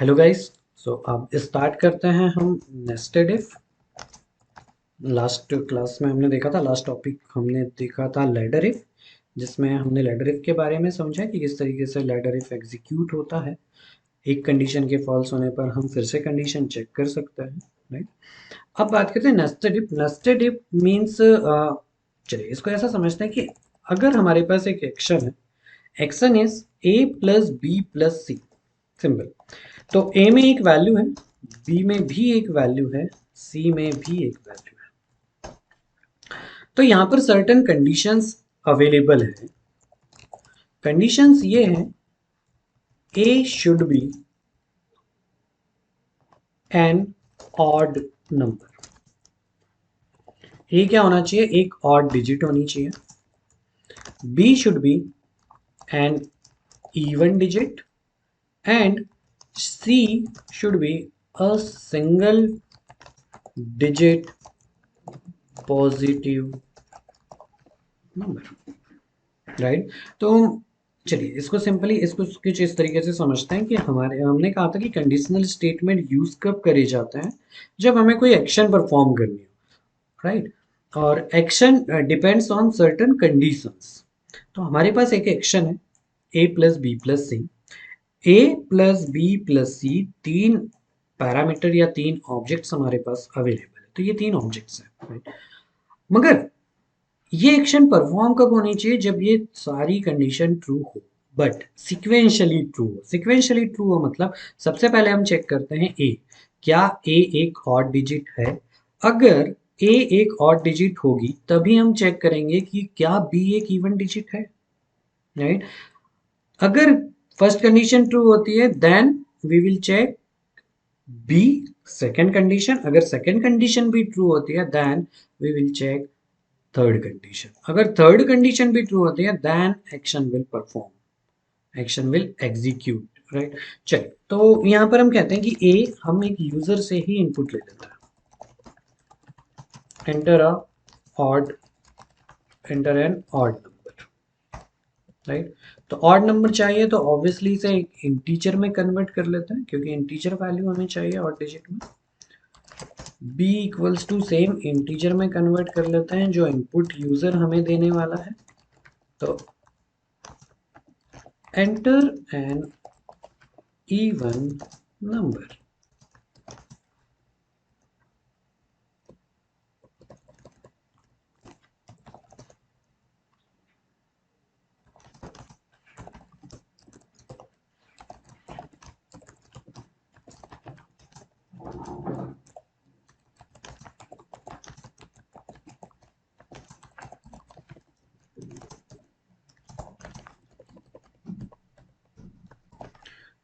Hello guys. सो अब start करते हैं हम नेस्टेड इफ। लास्ट क्लास में हमने देखा था, लास्ट टॉपिक हमने देखा था लैडर इफ, जिसमें हमने लैडर इफ के बारे में समझा कि किस तरीके से लैडर इफ एग्जीक्यूट होता है। एक कंडीशन के फॉल्स होने पर हम फिर से कंडीशन चेक कर सकते हैं, राइट। अब बात करते हैं nested if. Nested if means, चलिए इसको ऐसा समझते हैं कि अगर हमारे पास एक एक्शन है, action is A plus B plus C. Simple. तो ए में एक वैल्यू है, बी में भी एक वैल्यू है, सी में भी एक वैल्यू है। तो यहां पर सर्टेन कंडीशंस अवेलेबल है। कंडीशंस ये हैं, A should be an odd number. A क्या होना चाहिए? एक ऑड डिजिट होनी चाहिए। B should be an even digit and C should be a single digit positive number, right. तो चलिए इसको सिंपली इसको कुछ इस तरीके से समझते हैं कि हमने कहा था कि कंडीशनल स्टेटमेंट यूज कब करे जाते हैं, जब हमें कोई एक्शन परफॉर्म करनी हो, राइट। और action depends on certain conditions. तो हमारे पास एक एक्शन है, ए प्लस बी प्लस सी। ए प्लस बी प्लस सी तीन पैरामीटर या तीन ऑब्जेक्ट्स हमारे पास अवेलेबल है। तो ये तीन ऑब्जेक्ट्स हैं, राइट। मगर ये एक्शन परफॉर्म कब होनी चाहिए? जब ये सारी कंडीशन ट्रू हो, बट सिक्वेंशली ट्रू हो। सिक्वेंशली ट्रू हो मतलब सबसे पहले हम चेक करते हैं ए, क्या ए एक ऑड डिजिट है। अगर ए एक ऑड डिजिट होगी तभी हम चेक करेंगे कि क्या बी एक इवन डिजिट है, राइट। अगर फर्स्ट कंडीशन ट्रू होती है then we will check B second condition. अगर सेकेंड कंडीशन भी ट्रू होती है then we will check third condition. अगर थर्ड कंडीशन भी ट्रू होती है then action will perform, action will execute, right. चलिए तो यहां पर हम कहते हैं कि ए हम एक यूजर से ही इनपुट ले लेते हैं। Enter a odd, enter an odd number, right. तो ऑड नंबर चाहिए तो ऑब्वियसली इसे एक इंटीजर में कन्वर्ट कर लेते हैं, क्योंकि इंटीजर वैल्यू हमें चाहिए ऑड डिजिट में। b equals to same integer में कन्वर्ट कर लेते हैं जो इनपुट यूजर हमें देने वाला है। तो enter an even number,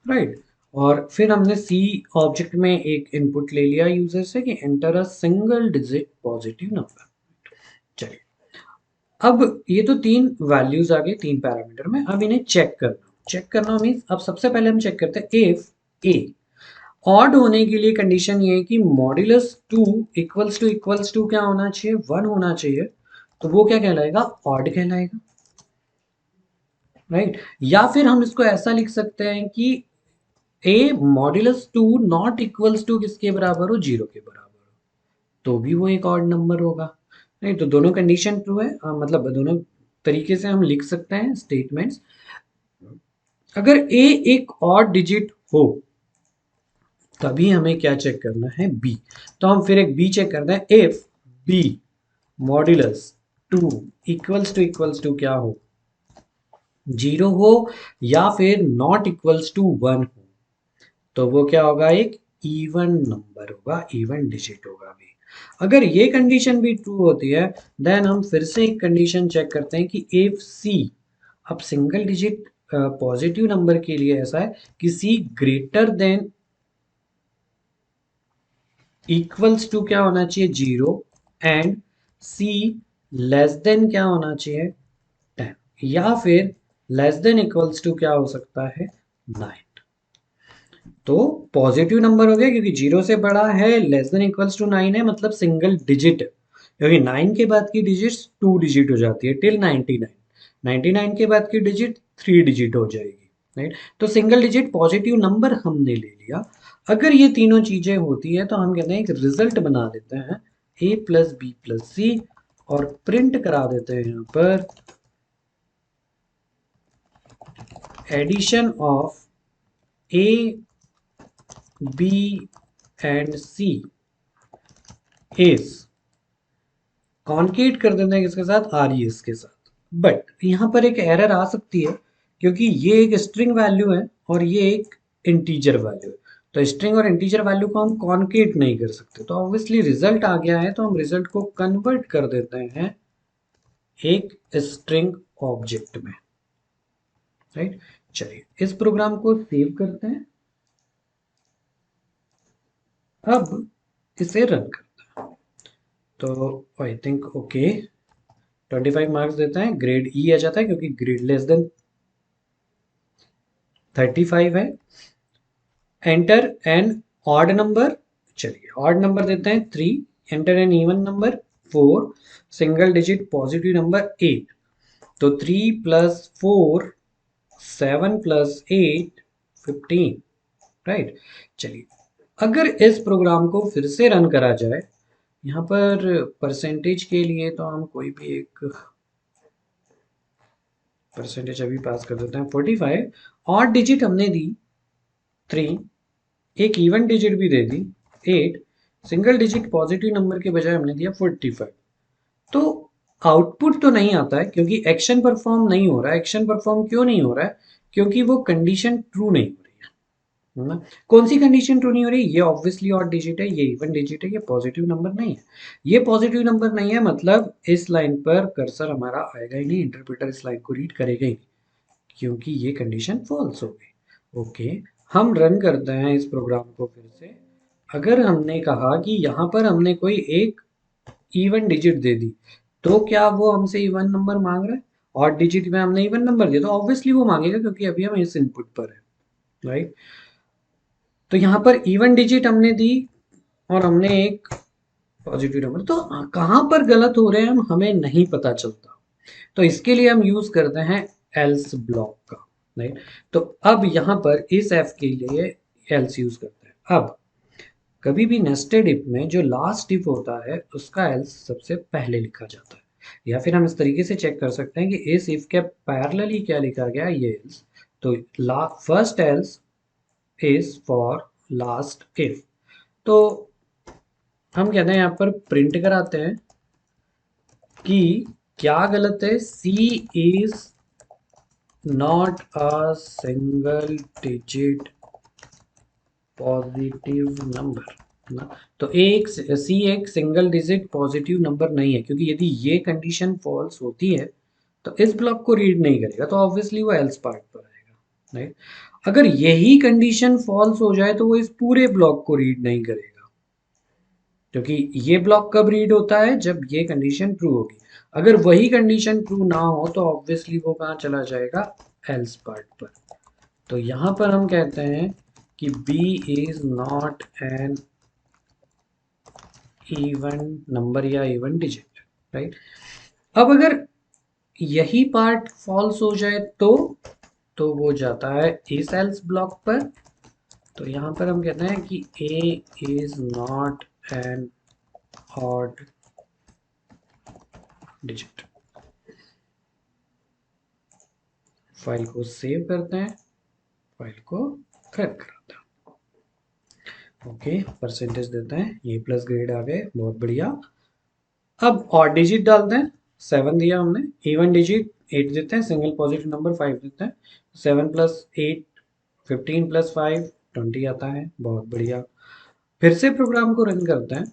right. और फिर हमने सी ऑब्जेक्ट में एक इनपुट ले लिया यूजर से कि enter a single digit positive number. चलिए अब ये तो तीन वैल्यूज आ गई तीन पैरामीटर में। अब इन्हें चेक करना मीन्स अब सबसे पहले हम चेक करते हैं इफ ए ऑड होने के लिए कंडीशन ये है कि मॉड्यूलस टू इक्वल्स टू क्या होना चाहिए? वन होना चाहिए। तो वो क्या कहलाएगा? ऑड कहलाएगा, राइट। या फिर हम इसको ऐसा लिख सकते हैं कि A modulus two not equals to किसके बराबर हो? जीरो के बराबर हो, तो भी वो एक ऑड नंबर होगा, नहीं। तो दोनों कंडीशन ट्रू है, मतलब दोनों तरीके से हम लिख सकते हैं स्टेटमेंट्स। अगर ए एक ऑड डिजिट हो तभी हमें क्या चेक करना है? बी। तो हम फिर एक बी चेक करते हैं। If B modulus two equals to क्या हो? जीरो हो या फिर नॉट इक्वल्स टू वन हो, तो वो क्या होगा? एक इवन नंबर होगा, इवन डिजिट होगा भी। अगर ये कंडीशन भी ट्रू होती है देन हम फिर से एक कंडीशन चेक करते हैं कि इफ सी, अब सिंगल डिजिट पॉजिटिव नंबर के लिए ऐसा है कि C greater than equals to क्या होना चाहिए? Zero and C less than क्या होना चाहिए? 10। या फिर लेस देन इक्वल्स टू क्या हो सकता है? 9। तो पॉजिटिव नंबर हो गया क्योंकि जीरो से बड़ा है, लेस देन इक्वल्स टू 9 है, मतलब सिंगल डिजिट, क्योंकि 9 के बाद की डिजिट्स 2 डिजिट हो जाती है टिल 99। 99 के बाद की डिजिट 3 डिजिट हो जाएगी, राइट। तो सिंगल डिजिट पॉजिटिव नंबर हमने ले लिया। अगर ये तीनों चीजें होती है तो हम कहते हैं एक रिजल्ट बना लेते हैं a plus B plus C, और प्रिंट करा देते हैं यहाँ पर addition of a b and c is, concat कर देते हैं किसके साथ, आर ई एस के साथ। बट यहाँ पर एक एरर आ सकती है, क्योंकि ये एक स्ट्रिंग वैल्यू है और ये एक इंटीजर वैल्यू है। तो स्ट्रिंग और इंटीजर वैल्यू को हम कॉन्केट नहीं कर सकते, तो ऑब्वियसली रिजल्ट आ गया है तो हम रिजल्ट को कन्वर्ट कर देते हैं एक स्ट्रिंग ऑब्जेक्ट में, राइट। चलिए इस प्रोग्राम को सेव करते हैं, अब इसे रन करते हैं। तो आई थिंक ओके, 25 मार्क्स देता है, ग्रेड ई आ जाता है क्योंकि ग्रेड लेस देन 35 है। एंटर एन ऑड नंबर, चलिए ऑड नंबर देते हैं 3, enter an even number 4, single digit positive number 8। तो 3 प्लस 4 7 प्लस 8 15, राइट। चलिए अगर इस प्रोग्राम को फिर से रन करा जाए, यहाँ पर परसेंटेज के लिए तो हम कोई भी एक परसेंटेज अभी पास कर देते हैं 45। ऑड डिजिट हमने दी 3, एक इवन डिजिट भी दे दी 8, सिंगल डिजिट पॉजिटिव नंबर के बजाय हमने दिया 45। तो आउटपुट तो नहीं आता है क्योंकि एक्शन परफॉर्म नहीं हो रहा है। एक्शन परफॉर्म क्यों नहीं हो रहा है, क्योंकि वो कंडीशन ट्रू नहीं हो रही है ना। कौन सी कंडीशन ट्रू नहीं हो रही, ये ऑब्वियसली ऑड डिजिट है, ये इवन डिजिट है, ये पॉजिटिव नंबर नहीं है। ये पॉजिटिव नंबर नहीं है मतलब इस लाइन पर कर्सर हमारा आएगा ही नहीं, इंटरप्रेटर इस लाइन को रीड करेगा ही नहीं, क्योंकि ये कंडीशन फॉल्स हो गई। ओके, हम रन करते हैं इस प्रोग्राम को फिर से। अगर हमने कहा कि यहाँ पर हमने कोई एक इवन डिजिट दे दी, तो क्या वो हमसे इवन नंबर मांग रहा है। और डिजिट में हमने इवन नंबर दिया तो ऑब्वियसली वो मांगेगा, क्योंकि अभी हम इस इनपुट पर है, राइट। तो यहाँ पर इवन डिजिट हमने दी और हमने एक पॉजिटिव नंबर, तो कहाँ पर गलत हो रहे हैं हम हमें नहीं पता चलता। तो इसके लिए हम यूज करते हैं एल्स ब्लॉक का, राइट। तो अब यहाँ पर इस एफ के लिए एल्स यूज करते हैं। अब कभी भी नेस्टेड इफ में जो लास्ट इफ होता है उसका एल्स सबसे पहले लिखा जाता है, या फिर हम इस तरीके से चेक कर सकते हैं कि इस इफ के पैरेलली क्या लिखा गया है, ये एल्स। तो first else is for last if. तो हम कहते हैं यहाँ पर प्रिंट कराते हैं कि क्या गलत है, C is not a single digit positive number ना। तो एक सी एक सिंगल डिजिट पॉजिटिव नंबर नहीं है, क्योंकि यदि ये कंडीशन फॉल्स होती है तो इस ब्लॉक को रीड नहीं करेगा, तो ऑब्वियसली वो एल्स पार्ट पर आएगा, राइट। अगर यही कंडीशन फॉल्स हो जाए तो वो इस पूरे ब्लॉक को रीड नहीं करेगा, क्योंकि ये ब्लॉक कब रीड होता है, जब ये कंडीशन ट्रू होगी। अगर वही कंडीशन ट्रू ना हो तो ऑब्वियसली वो कहाँ चला जाएगा, एल्स पार्ट पर। तो यहाँ पर हम कहते हैं कि b is not an even number या इवन डिजिट, राइट। अब अगर यही पार्ट फॉल्स हो जाए तो वो जाता है इस एल्स ब्लॉक पर। तो यहाँ पर हम कहते हैं कि a is not an odd digit. File को सेव करते हैं, फाइल को रन कराते हैं। ओके, परसेंटेज देते हैं, ए प्लस ग्रेड आ गए, बहुत बढ़िया। अब और डिजिट डालते हैं, 7 दिया हमने, इवन डिजिट 8 देते हैं, सिंगल पॉजिटिव नंबर 5 देते हैं। 7 प्लस 8 15 प्लस 5 20 आता है, बहुत बढ़िया। फिर से प्रोग्राम को रन करते हैं।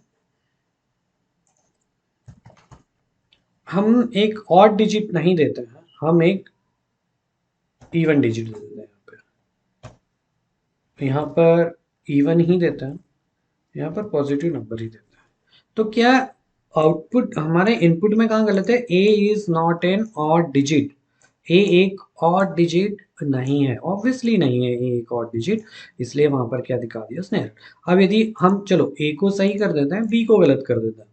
हम एक ऑड डिजिट नहीं देते हैं, हम एक इवन डिजिट देते हैं। यहाँ पर इवन ही देते हैं, यहाँ पर पॉजिटिव नंबर ही देते हैं। तो क्या आउटपुट हमारे इनपुट में कहाँ गलत है, A is not an odd digit. A एक ऑड डिजिट नहीं है, ऑब्वियसली नहीं है ए एक ऑड डिजिट, इसलिए वहां पर क्या दिखा दिया उसने। अब यदि हम चलो ए को सही कर देते हैं, बी को गलत कर देते हैं।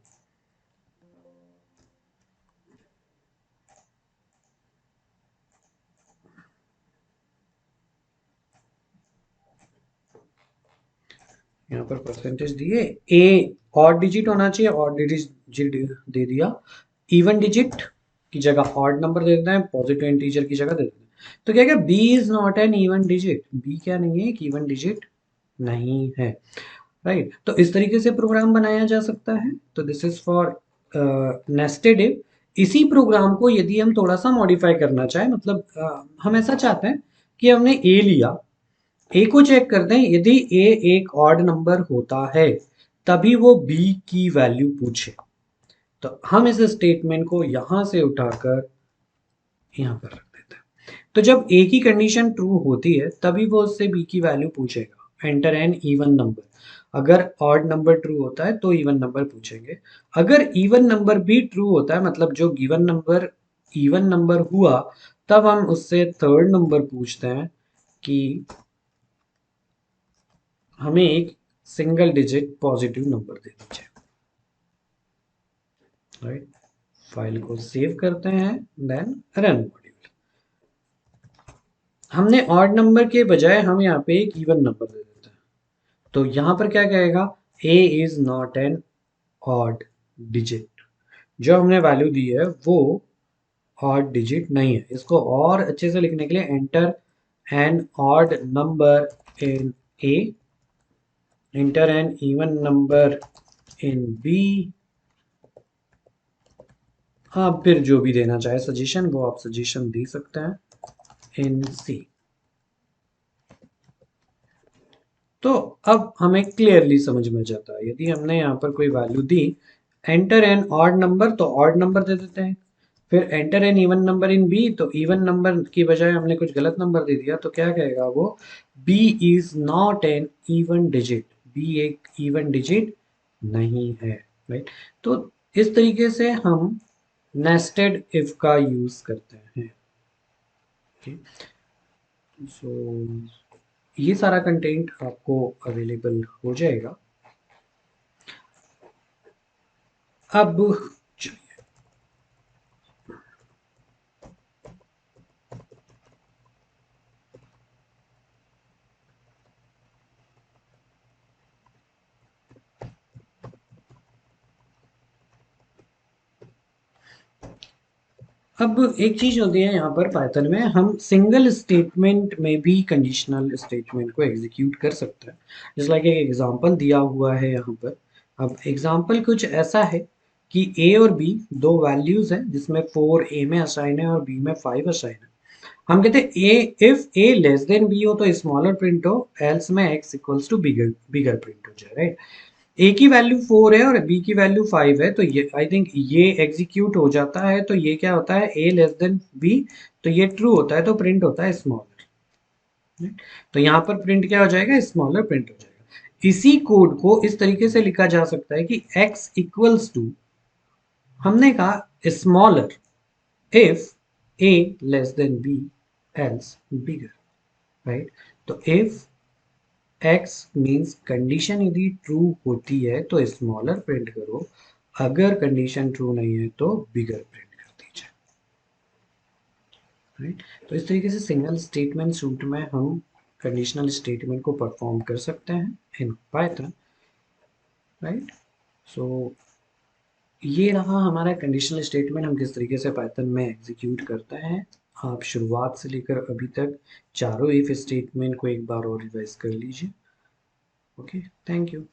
यहाँ पर परसेंटेज दिए, ए ऑड डिजिट होना चाहिए, ऑड डिजिट दे दिया, इवन डिजिट की जगह ऑड नंबर दे देते हैं, पॉजिटिव इंटीजर की जगह दे देते हैं। तो क्या क्या B is not an even digit, B क्या नहीं है, एक इवन डिजिट नहीं है, राइट। तो इस तरीके से प्रोग्राम बनाया जा सकता है। तो this is for nested if. इसी प्रोग्राम को यदि हम थोड़ा सा मॉडिफाई करना चाहें, मतलब हम ऐसा चाहते हैं कि हमने ए लिया, ए को चेक करते हैं, यदि ए एक ऑड नंबर होता है तभी वो बी की वैल्यू पूछे। तो हम इस स्टेटमेंट को यहां से उठाकर यहां पर रख देते हैं। तो जब ए की कंडीशन ट्रू होती है तभी वो उससे बी की वैल्यू पूछेगा, एंटर एन इवन नंबर। अगर ऑड नंबर ट्रू होता है तो इवन नंबर पूछेंगे। अगर इवन नंबर भी ट्रू होता है, मतलब जो गिवन नंबर इवन नंबर हुआ, तब हम उससे थर्ड नंबर पूछते हैं कि हमें एक सिंगल डिजिट पॉजिटिव नंबर दे दीजिए, राइट। फाइल को सेव करते हैं, देन रन मॉड्यूल। हमने ऑड नंबर के बजाय हम यहाँ पे एक इवन नंबर दे देते हैं। तो यहाँ पर क्या कहेगा, A is not an odd digit. जो हमने वैल्यू दी है वो ऑड डिजिट नहीं है। इसको और अच्छे से लिखने के लिए enter an odd number in A, enter an even number in B. आप फिर जो भी देना चाहे सजेशन, वो आप सजेशन दे सकते हैं इन सी। तो अब हमें क्लियरली समझ में जाता है, यदि हमने यहाँ पर कोई वैल्यू दी, एंटर एन ऑड नंबर, तो ऑड नंबर दे देते हैं। फिर enter an even number in B, तो इवन नंबर की बजाय हमने कुछ गलत नंबर दे दिया, तो क्या कहेगा वो, B is not an even digit, B एक इवन डिजिट नहीं है, राइट। तो इस तरीके से हम नेस्टेड इफ का यूज करते हैं। सो ये सारा कंटेंट आपको अवेलेबल हो जाएगा। अब अब एक चीज होती है यहाँ पर पाइथन में, हम सिंगल स्टेटमेंट में भी कंडीशनल स्टेटमेंट को एग्जीक्यूट कर सकते हैं। जिस लाइक एक एग्जांपल दिया हुआ है यहाँ पर। अब एग्जांपल कुछ ऐसा है कि ए और बी दो वैल्यूज हैं, जिसमें 4 ए में असाइन है और बी में 5 असाइन है। हम कहते हैं A if A less than B हो तो स्मॉलर प्रिंट हो, एल्स में X equals to bigger bigger print हो जाए, राइट। ए की वैल्यू 4 है और बी की वैल्यू 5 है, तो ये आई थिंक ये एग्जीक्यूट हो जाता है। तो ये क्या होता है, ए लेस देन बी, तो ये ट्रू होता है, तो प्रिंट होता है स्मॉलर। तो यहाँ पर प्रिंट क्या हो जाएगा, स्मॉलर प्रिंट हो जाएगा। इसी कोड को इस तरीके से लिखा जा सकता है कि x इक्वल्स टू, हमने कहा smaller if a less than b else bigger, right. तो इफ x मीन्स कंडीशन यदि ट्रू होती है तो स्मॉलर प्रिंट करो, अगर कंडीशन ट्रू नहीं है तो बिगर प्रिंट कर दीजिए, राइट। तो इस तरीके से सिंगल स्टेटमेंट सूट में हम कंडीशनल स्टेटमेंट को परफॉर्म कर सकते हैं इन पाइथन, राइट। सो ये रहा हमारा कंडीशनल स्टेटमेंट, हम किस तरीके से पाइथन में एग्जीक्यूट करते हैं। आप शुरुआत से लेकर अभी तक चारों इफ स्टेटमेंट को एक बार और रिवाइज कर लीजिए। Okay, thank you.